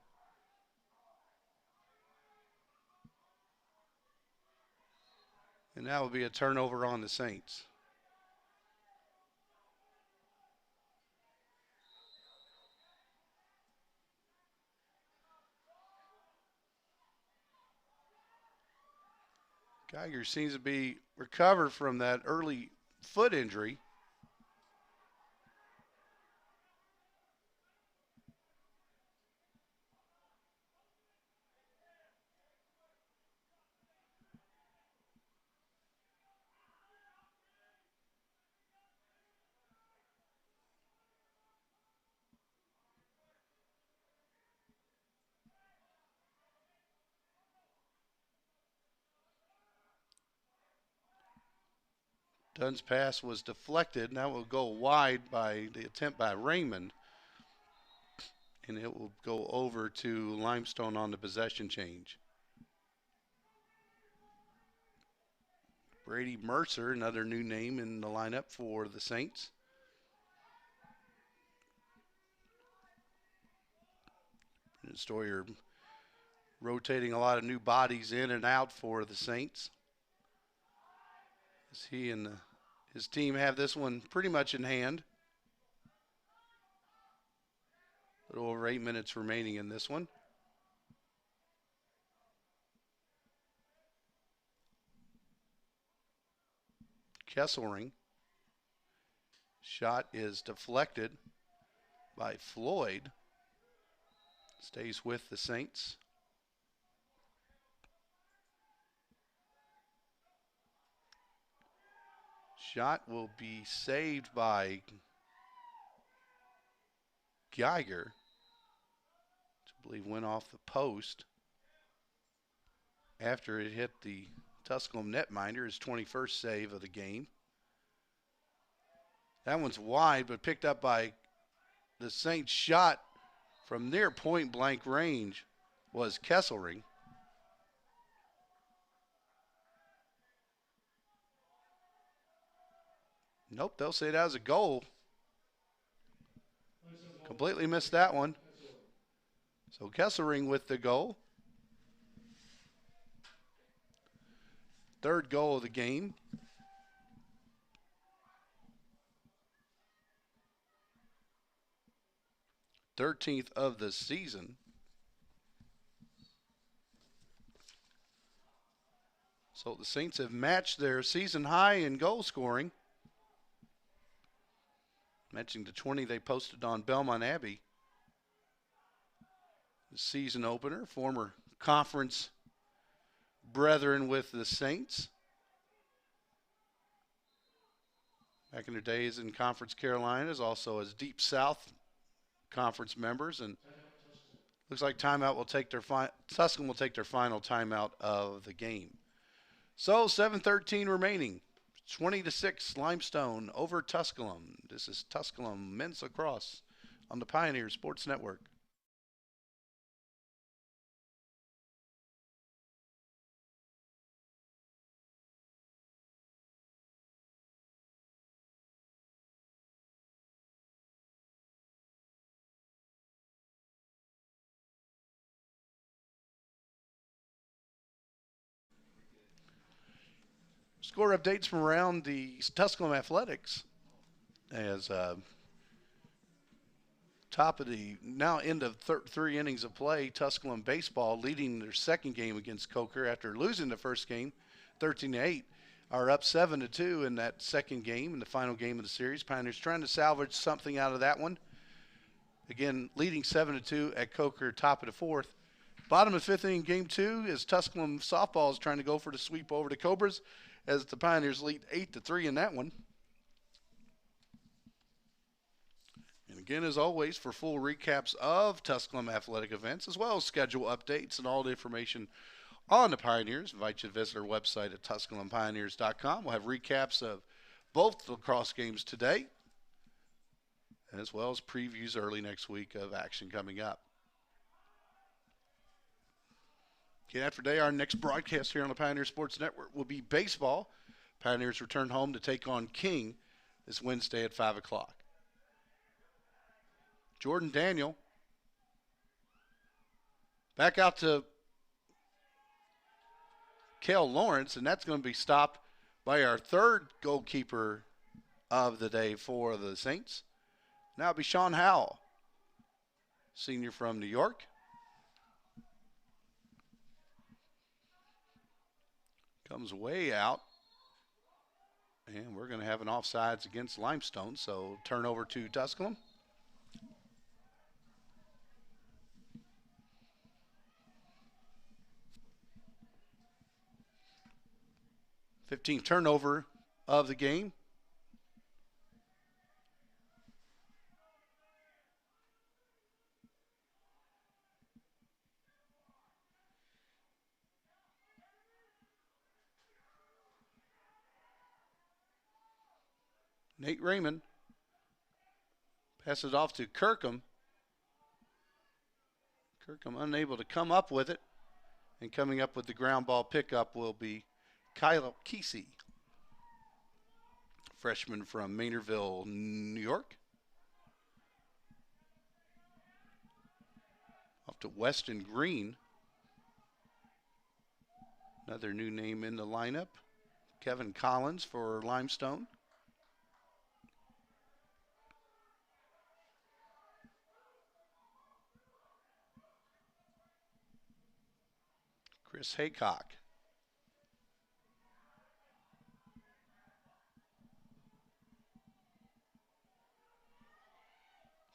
And that will be a turnover on the Saints. Geiger seems to be recovered from that early foot injury. Dunn's pass was deflected. Now it will go wide by the attempt by Raymond. And it will go over to Limestone on the possession change. Brady Mercer, another new name in the lineup for the Saints. Stoyer rotating a lot of new bodies in and out for the Saints. As he and his team have this one pretty much in hand. A little over 8 minutes remaining in this one. Kesselring. Shot is deflected by Floyd. Stays with the Saints. Shot will be saved by Geiger, which I believe went off the post after it hit the Tusculum netminder, his 21st save of the game. That one's wide, but picked up by the Saints. Shot from near point blank range was Kesselring. Nope, they'll say that was a goal. Completely missed that one. So Kesselring with the goal. Third goal of the game. 13th of the season. So the Saints have matched their season high in goal scoring, matching the 20 they posted on Belmont Abbey. The season opener, former conference brethren with the Saints. Back in their days in Conference Carolinas, also as Deep South Conference members, and looks like timeout will take their Tusculum will take their final timeout of the game. So 7:13 remaining, 20-6 Limestone over Tusculum. This is Tusculum Men's Lacrosse on the Pioneer Sports Network. Score updates from around the Tusculum Athletics as top of the now end of 3 innings of play. Tusculum baseball leading their second game against Coker after losing the first game 13-8 are up 7-2 in that second game, in the final game of the series. Pioneers trying to salvage something out of that one. Again, leading 7-2 at Coker, top of the fourth. Bottom of fifth inning, game 2, is Tusculum softball is trying to go for the sweep over the Cobras as the Pioneers lead 8-3 in that one. And again, as always, for full recaps of Tusculum athletic events, as well as schedule updates and all the information on the Pioneers, I invite you to visit our website at TusculumPioneers.com. We'll have recaps of both lacrosse games today, as well as previews early next week of action coming up. Okay, after today, our next broadcast here on the Pioneer Sports Network will be baseball. Pioneers return home to take on King this Wednesday at 5 o'clock. Jordan Daniel back out to Cale Lawrence, and that's going to be stopped by our third goalkeeper of the day for the Saints. Now it'll be Sean Howell, senior from New York. Comes way out. And we're going to have an offsides against Limestone, so turnover to Tusculum. Fifteenth turnover of the game. Nate Raymond passes off to Kirkham. Kirkham unable to come up with it. And coming up with the ground ball pickup will be Kyle Kesey, freshman from Maynardville, New York. Off to Weston Green. Another new name in the lineup. Kevin Collins for Limestone. Chris Haycock.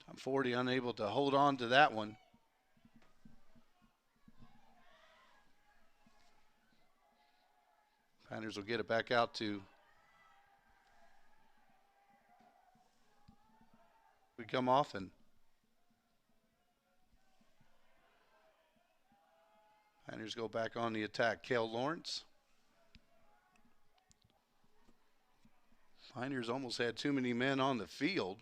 Tom Forty unable to hold on to that one. Pioneers will get it back out to. We come off and Pioneers go back on the attack. Cale Lawrence. Pioneers almost had too many men on the field.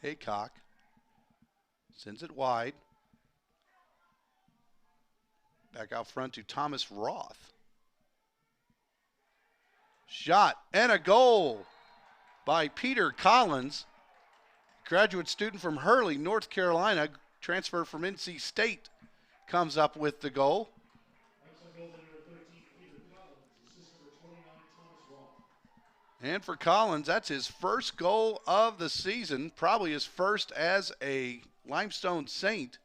Haycock sends it wide. Back out front to Thomas Roth. Shot and a goal by Peter Collins, graduate student from Hurley, North Carolina, transfer from NC State, comes up with the goal. And for Collins, that's his first goal of the season, probably his first as a Limestone Saint.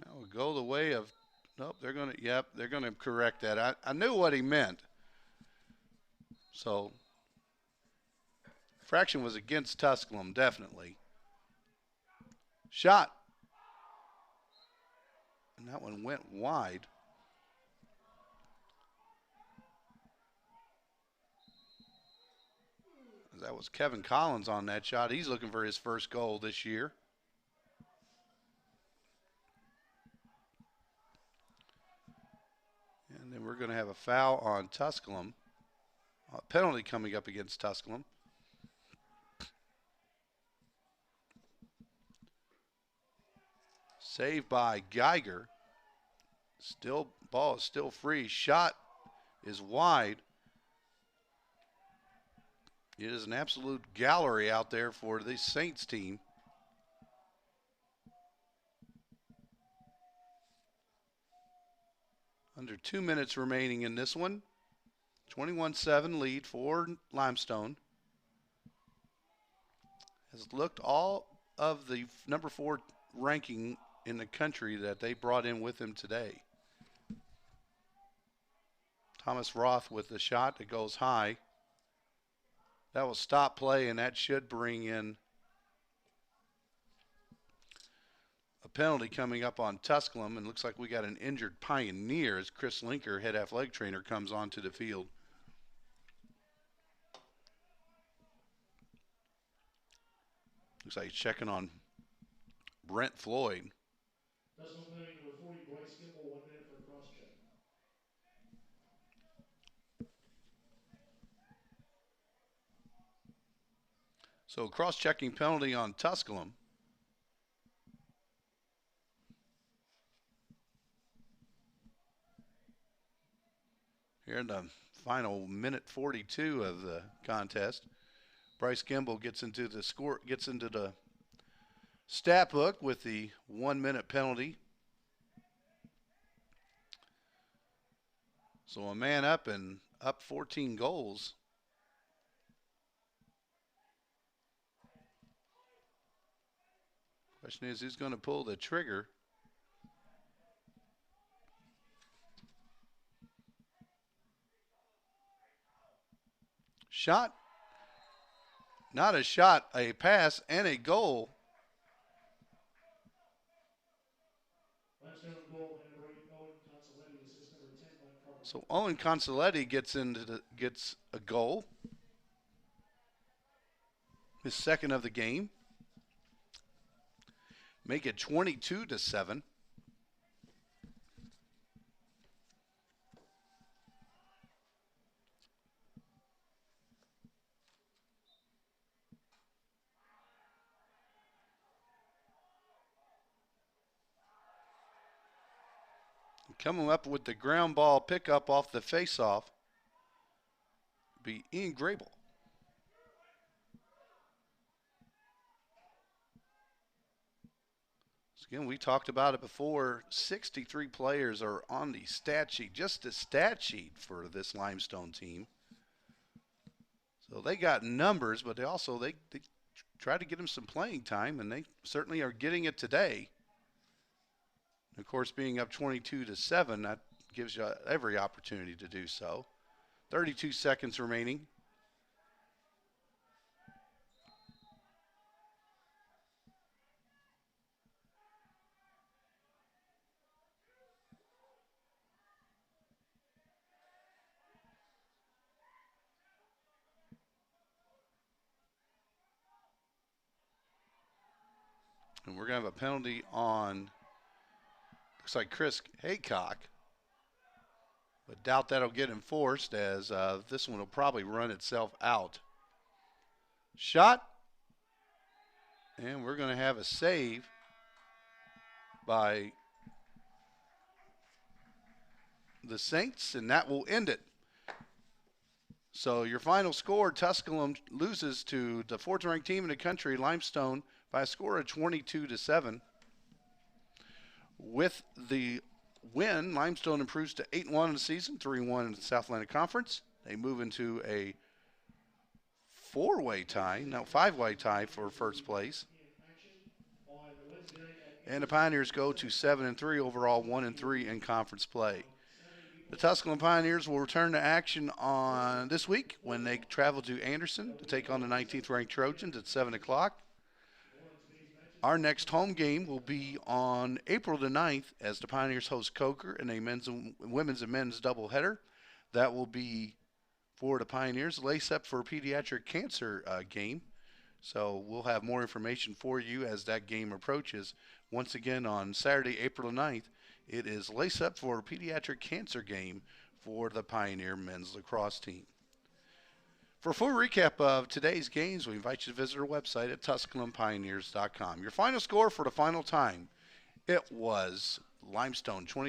Now we'll go the way of, nope, they're going to correct that. I knew what he meant. So fraction was against Tusculum, definitely. Shot. And that one went wide. That was Kevin Collins on that shot. He's looking for his first goal this year. And then we're going to have a foul on Tusculum. A penalty coming up against Tusculum. Save by Geiger. Still, ball is still free. Shot is wide. It is an absolute gallery out there for the Saints team. Under 2 minutes remaining in this one. 21-7 lead for Limestone. Has looked all of the number 4 ranking in the country that they brought in with them today. Thomas Roth with the shot that goes high. That will stop play, and that should bring in a penalty coming up on Tusculum. And looks like we got an injured Pioneer as Chris Linker, head athletic trainer, comes onto the field. Looks like he's checking on Brent Floyd. Tusculum playing number 40, Bryce Kimball, 1 minute for cross-check. So cross-checking penalty on Tusculum. Here in the final minute 42 of the contest, Bryce Kimball gets into the stat book with the 1 minute penalty. So a man up and up 14 goals. Question is, who's going to pull the trigger? Shot. Not a shot, a pass, and a goal. So Owen Consoletti gets a goal. His second of the game. Make it 22-7. Coming up with the ground ball pickup off the faceoff be Ian Grable. Again, we talked about it before. 63 players are on the stat sheet, just the stat sheet for this Limestone team. So they got numbers, but they try to get them some playing time, and they certainly are getting it today. And of course, being up 22-7, that gives you every opportunity to do so. 32 seconds remaining. And we're going to have a penalty on, looks like Chris Haycock. But doubt that'll get enforced, as this one will probably run itself out. Shot. And we're going to have a save by the Saints, and that will end it. So your final score, Tusculum loses to the 4th ranked team in the country, Limestone, by a score of 22-7. With the win, Limestone improves to 8-1 in the season, 3-1 in the South Atlantic Conference. They move into a five-way tie for first place. And the Pioneers go to 7-3 overall, 1-3 in conference play. The Tusculum Pioneers will return to action on this week when they travel to Anderson to take on the 19th ranked Trojans at 7 o'clock. Our next home game will be on April the 9th as the Pioneers host Coker in a women's and men's doubleheader. That will be for the Pioneers, lace up for a pediatric cancer game. So we'll have more information for you as that game approaches. Once again, on Saturday, April 9th, it is lace up for a pediatric cancer game for the Pioneer men's lacrosse team. For a full recap of today's games, we invite you to visit our website at TusculumPioneers.com. Your final score for the final time, it was Limestone 20.